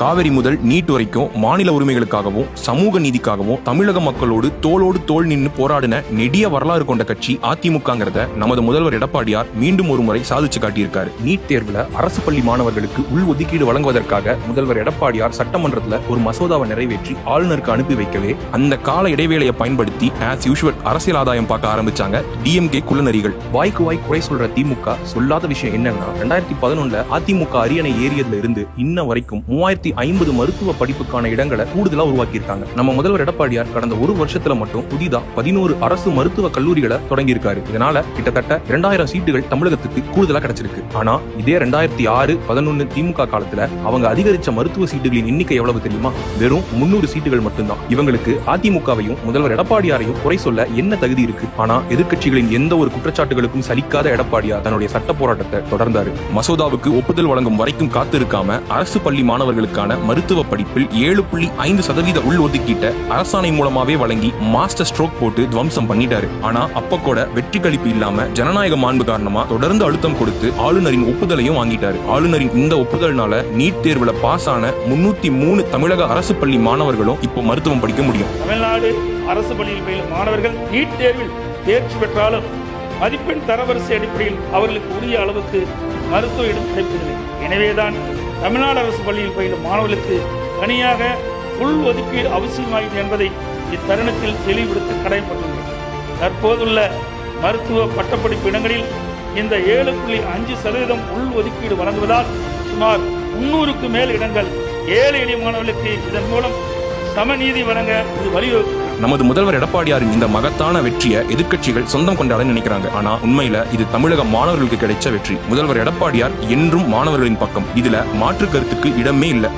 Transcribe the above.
காவிரி முதல் நீட் வரைக்கும் மாநில உரிமைகளுக்காகவும் சமூக நீதிக்காகவும் தமிழக மக்களோடு தோளோடு தோள் நின்று போராடின நெடிய வரலாறு கொண்ட கட்சி அதிமுகங்கிறத நமது முதல்வர் எடப்பாடியார் மீண்டும் ஒரு முறை சாதிச்சு காட்டியிருக்காரு. நீட் தேர்வுல அரசு பள்ளி மாணவர்களுக்கு உள் ஒதுக்கீடு வழங்குவதற்காக முதல்வர் எடப்பாடியார் சட்டமன்றத்தில் ஒரு மசோதாவை நிறைவேற்றி ஆளுநருக்கு அனுப்பி வைக்கவே அந்த கால இடைவேளையை பயன்படுத்தி ஆஸ் யூஷுவல் அரசியல் ஆதாயம் பார்க்க ஆரம்பிச்சாங்க டிஎம்கே குள்ளநரிகள். வாய்க்கு வாய் குறை சொல்ற திமுக சொல்லாத விஷயம் என்னன்னா 2011 அதிமுக அரியணை ஏறியதுல இருந்து இன்ன வரைக்கும் 3050 மருத்துவ படிப்புக்கான இடங்களை கூடுதலா உருவாக்கியிருக்காங்க. நம்ம முதல்வர் எடப்பாடியார் கடந்த ஒரு வருஷத்துல மட்டும் புதிதா 11 அரசு மருத்துவ கல்லூரிகளை தொடங்கி இருக்காரு. இதனால கிட்டத்தட்ட 2000 சீட்டுகள் தமிழகத்துக்கு கூடுதலா கிடைச்சிருக்கு. ஆனா இதே 2006-11 திமுக காலத்துல அவங்க அதிகரிச்ச மருத்துவ சீட்டுகளின் எண்ணிக்கை எவ்வளவு தெரியுமா? வெறும் 300 சீட்டுகள் மட்டும்தான். இவங்களுக்கு அதிமுகவையும் முதல்வர் எடப்பாடியாரையும் குறை சொல்ல என்ன தகுதி இருக்கு? ஆனா எதிர்க்கட்சிகளின் எந்த ஒரு குற்றச்சாட்டுகளுக்கும் சலிக்காத எடப்பாடியார் தன்னுடைய சட்ட போராட்டத்தை தொடர்ந்தாரு. மசோதாவுக்கு ஒப்புதல் வழங்கும் வரைக்கும் காத்திருக்காம அரசு பள்ளி மாணவர்களுக்கான மருத்துவ படிப்பில் 7.5% உள் ஒதுக்கீட்டை அரசாணை மூலமாவே வழங்கி மாஸ்டர் ஸ்ட்ரோக் போட்டு துவம்சம் பண்ணிட்டாரு. ஆனா அப்ப கூட வெற்றி கழிப்பு இல்லாம ஜனநாயக மாண்பு காரணமா தொடர்ந்து அழுத்தம் கொடுத்து ஆளுநரின் ஒப்புதலையும் வாங்கிட்டாரு. ஆளுநரின் இந்த ஒப்புதல்னால நீட் தேர்வுல பாஸ் ஆன 303 தமிழக அரசு பள்ளி மாணவர்களும் இப்போ மருத்துவம் படிக்க முடியும். தமிழ்நாடு அரசு பள்ளியில் பயிலும் மாணவர்கள் நீட் தேர்வில் தேர்ச்சி பெற்றாலும் மதிப்பெண் தரவரிசை அடிப்படையில் அவர்களுக்கு உரிய அளவுக்கு மருத்துவ இடம் கிடைப்பதில்லை. எனவேதான் தமிழ்நாடு அரசு பள்ளியில் பயிலும் மாணவர்களுக்கு தனியாக உள் ஒதுக்கீடு அவசியமாகிறது என்பதை இத்தருணத்தில் தெளிவுபடுத்த கடமைப்பட்டுள்ளது. தற்போதுள்ள மருத்துவ பட்டப்படிப்பு இடங்களில் இந்த 7.5% உள் ஒதுக்கீடு வழங்குவதால் சுமார் 300க்கு மேல் இடங்கள் ஏழை எளிய மாணவர்களுக்கு இதன் மூலம் சமநீதி வழங்க இது வழிவகுக்கும். நமது முதல்வர் எடப்பாடியாரின் இந்த மகத்தான வெற்றியை எதிர்க்கட்சிகள் சொந்தம் கொண்டாட நினைக்கிறாங்க. ஆனா உண்மையில இது தமிழக மாணவர்களுக்கு கிடைச்ச வெற்றி. முதல்வர் எடப்பாடியார் என்றும் மாணவர்களின் பக்கம். இதுல மாற்று கருத்துக்கு இடமே இல்லை.